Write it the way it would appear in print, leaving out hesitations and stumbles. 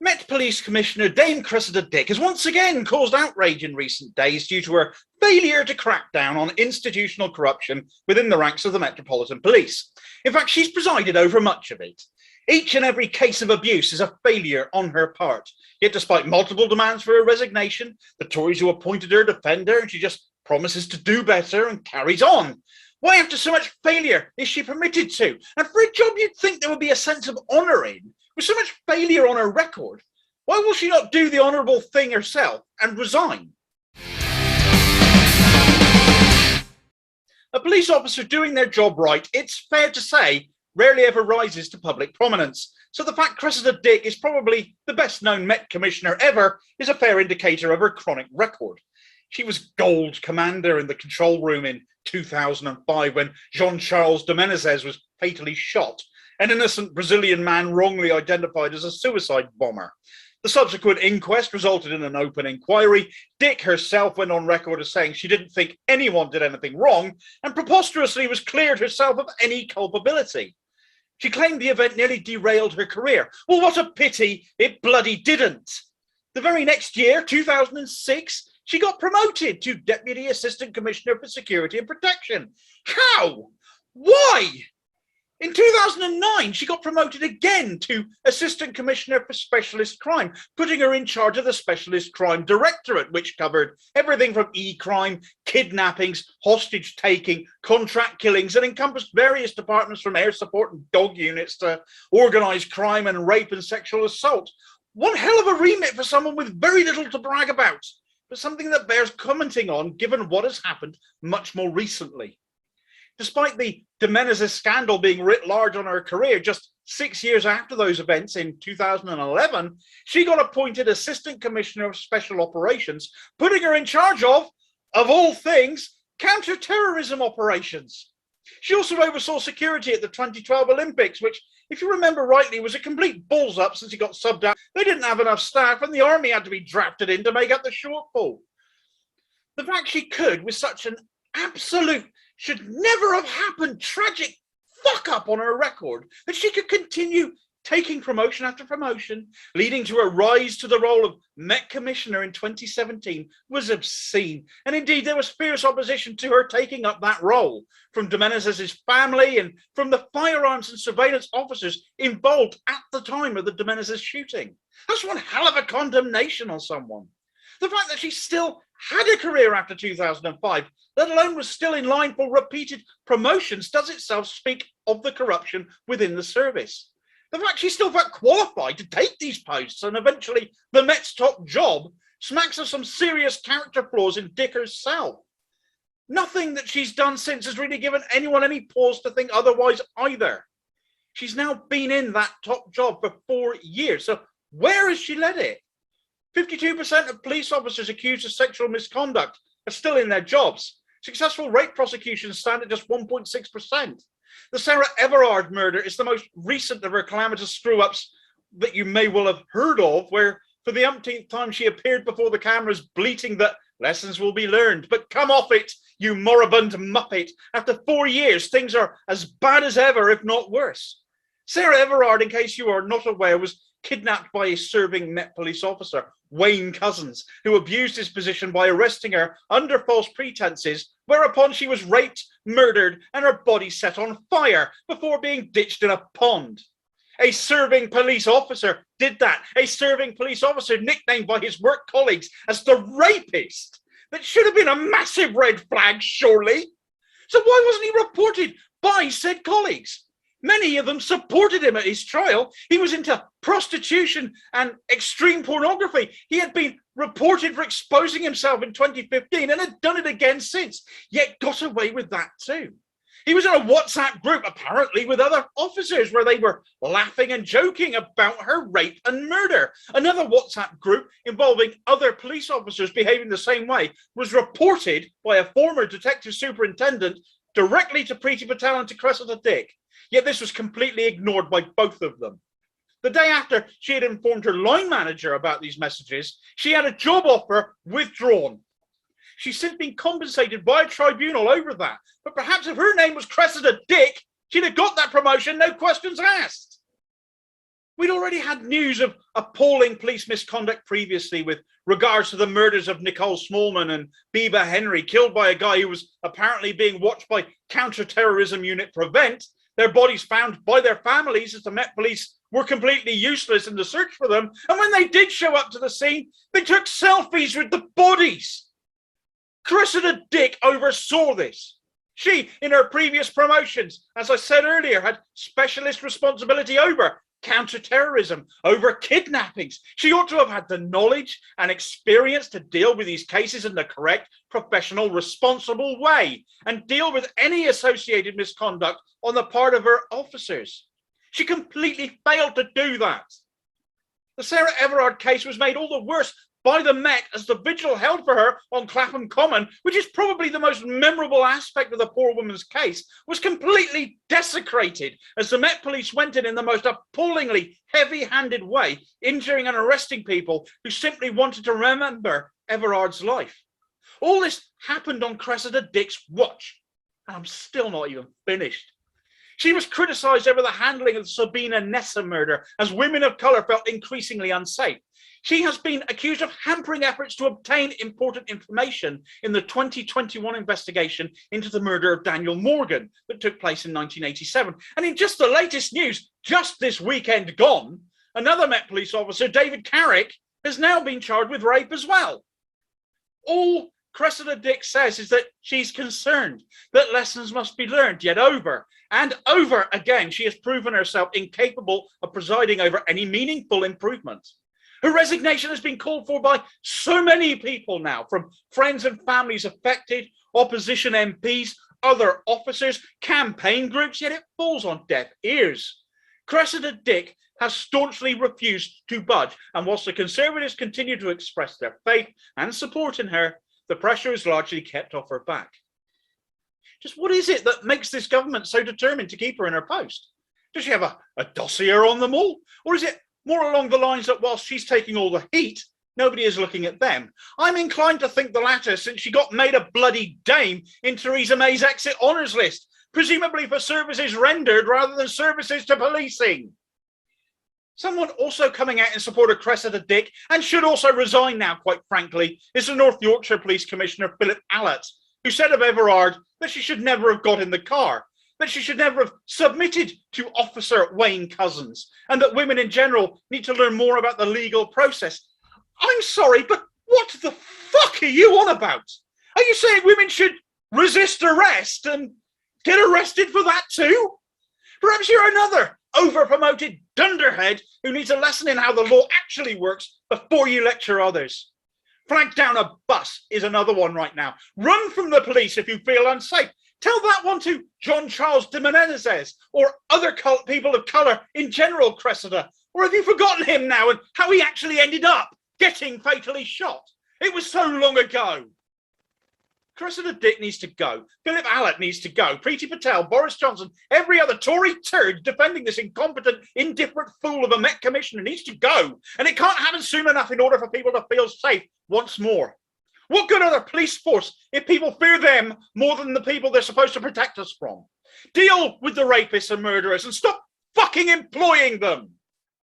Met Police Commissioner Dame Cressida Dick has once again caused outrage in recent days due to her failure to crack down on institutional corruption within the ranks of the Metropolitan Police. In fact, she's presided over much of it. Each and every case of abuse is a failure on her part. Yet despite multiple demands for her resignation, the Tories who appointed her defend her, and she just promises to do better and carries on. Why, after so much failure, is she permitted to? And for a job you'd think there would be a sense of honour in, with so much failure on her record, why will she not do the honourable thing herself and resign? A police officer doing their job right, it's fair to say, rarely ever rises to public prominence. So the fact Cressida Dick is probably the best known Met Commissioner ever is a fair indicator of her chronic record. She was gold commander in the control room in 2005 when Jean-Charles de Menezes was fatally shot, an innocent Brazilian man wrongly identified as a suicide bomber. The subsequent inquest resulted in an open inquiry. Dick herself went on record as saying she didn't think anyone did anything wrong and preposterously was cleared herself of any culpability. She claimed the event nearly derailed her career. Well, what a pity it bloody didn't. The very next year, 2006, she got promoted to Deputy Assistant Commissioner for Security and Protection. How? Why? In 2009, she got promoted again to Assistant Commissioner for Specialist Crime, putting her in charge of the Specialist Crime Directorate, which covered everything from e-crime, kidnappings, hostage-taking, contract killings, and encompassed various departments from air support and dog units to organised crime and rape and sexual assault. One hell of a remit for someone with very little to brag about, but something that bears commenting on given what has happened much more recently. Despite the de Menezes scandal being writ large on her career, just 6 years after those events in 2011, she got appointed Assistant Commissioner of Special Operations, putting her in charge of all things, counter-terrorism operations. She also oversaw security at the 2012 Olympics, which, if you remember rightly, was a complete balls-up since he got subbed out. They didn't have enough staff and the army had to be drafted in to make up the shortfall. The fact she could, with such an absolute should never have happened tragic fuck up on her record, that she could continue taking promotion after promotion, leading to a rise to the role of Met Commissioner in 2017, was obscene. And indeed, there was fierce opposition to her taking up that role from de Menezes' family and from the firearms and surveillance officers involved at the time of the de Menezes shooting. That's one hell of a condemnation on someone. The fact that she still had a career after 2005, let alone was still in line for repeated promotions, does itself speak of the corruption within the service. The fact she still felt qualified to take these posts and eventually the Met's top job smacks of some serious character flaws in Dick herself. Nothing that she's done since has really given anyone any pause to think otherwise either. She's now been in that top job for 4 years, so where has she led it? 52% of police officers accused of sexual misconduct are still in their jobs. Successful rape prosecutions stand at just 1.6%. The Sarah Everard murder is the most recent of her calamitous screw-ups that you may well have heard of, where for the umpteenth time she appeared before the cameras bleating that lessons will be learned. But come off it, you moribund muppet. After 4 years, things are as bad as ever, if not worse. Sarah Everard, in case you are not aware, was kidnapped by a serving Met police officer, Wayne Cousins, who abused his position by arresting her under false pretenses, whereupon she was raped, murdered, and her body set on fire before being ditched in a pond. A serving police officer did that. A serving police officer nicknamed by his work colleagues as the rapist. That should have been a massive red flag, surely. So why wasn't he reported by said colleagues? Many of them supported him at his trial. He was into prostitution and extreme pornography. He had been reported for exposing himself in 2015 and had done it again since, yet got away with that too. He was in a WhatsApp group, apparently with other officers, where they were laughing and joking about her rape and murder. Another WhatsApp group involving other police officers behaving the same way was reported by a former detective superintendent directly to Priti Patel and to Cressida Dick. Yet this was completely ignored by both of them. The day after she had informed her line manager about these messages, she had a job offer withdrawn. She's since been compensated by a tribunal over that. But perhaps if her name was Cressida Dick, she'd have got that promotion, no questions asked. We'd already had news of appalling police misconduct previously with regards to the murders of Nicole Smallman and Bibaa Henry, killed by a guy who was apparently being watched by counter-terrorism unit Prevent, their bodies found by their families as the Met Police were completely useless in the search for them. And when they did show up to the scene, they took selfies with the bodies. Cressida Dick oversaw this. She, in her previous promotions, as I said earlier, had specialist responsibility over counter-terrorism, over kidnappings. She ought to have had the knowledge and experience to deal with these cases in the correct, professional, responsible way and deal with any associated misconduct on the part of her officers. She completely failed to do that. The Sarah Everard case was made all the worse by the Met as the vigil held for her on Clapham Common, which is probably the most memorable aspect of the poor woman's case, was completely desecrated as the Met Police went in the most appallingly heavy-handed way, injuring and arresting people who simply wanted to remember Everard's life. All this happened on Cressida Dick's watch, and I'm still not even finished. She was criticised over the handling of the Sabina Nessa murder as women of colour felt increasingly unsafe. She has been accused of hampering efforts to obtain important information in the 2021 investigation into the murder of Daniel Morgan that took place in 1987. And in just the latest news, just this weekend gone, another Met Police officer, David Carrick, has now been charged with rape as well. All Cressida Dick says is that she's concerned that lessons must be learned, yet over and over again, she has proven herself incapable of presiding over any meaningful improvement. Her resignation has been called for by so many people now, from friends and families affected, opposition MPs, other officers, campaign groups, yet it falls on deaf ears. Cressida Dick has staunchly refused to budge, and whilst the Conservatives continue to express their faith and support in her, the pressure is largely kept off her back. Just what is it that makes this government so determined to keep her in her post? Does she have a dossier on them all? Or is it more along the lines that whilst she's taking all the heat, nobody is looking at them? I'm inclined to think the latter, since she got made a bloody dame in Theresa May's exit honours list, presumably for services rendered rather than services to policing. Someone also coming out in support of Cressida Dick, and should also resign now, quite frankly, is the North Yorkshire Police Commissioner Philip Allott, who said of Everard that she should never have got in the car, that she should never have submitted to Officer Wayne Couzens, and that women in general need to learn more about the legal process. I'm sorry, but what the fuck are you on about? Are you saying women should resist arrest and get arrested for that too? Perhaps you're another over-promoted dunderhead who needs a lesson in how the law actually works before you lecture others. Flag down a bus is another one right now. Run from the police if you feel unsafe. Tell that one to John Charles de Menezes or other people of colour in general, Cressida. Or have you forgotten him now and how he actually ended up getting fatally shot? It was so long ago. Cressida Dick needs to go. Philip Allott needs to go. Priti Patel, Boris Johnson, every other Tory turd defending this incompetent, indifferent fool of a Met Commissioner needs to go. And it can't happen soon enough in order for people to feel safe once more. What good are the police force if people fear them more than the people they're supposed to protect us from? Deal with the rapists and murderers and stop fucking employing them.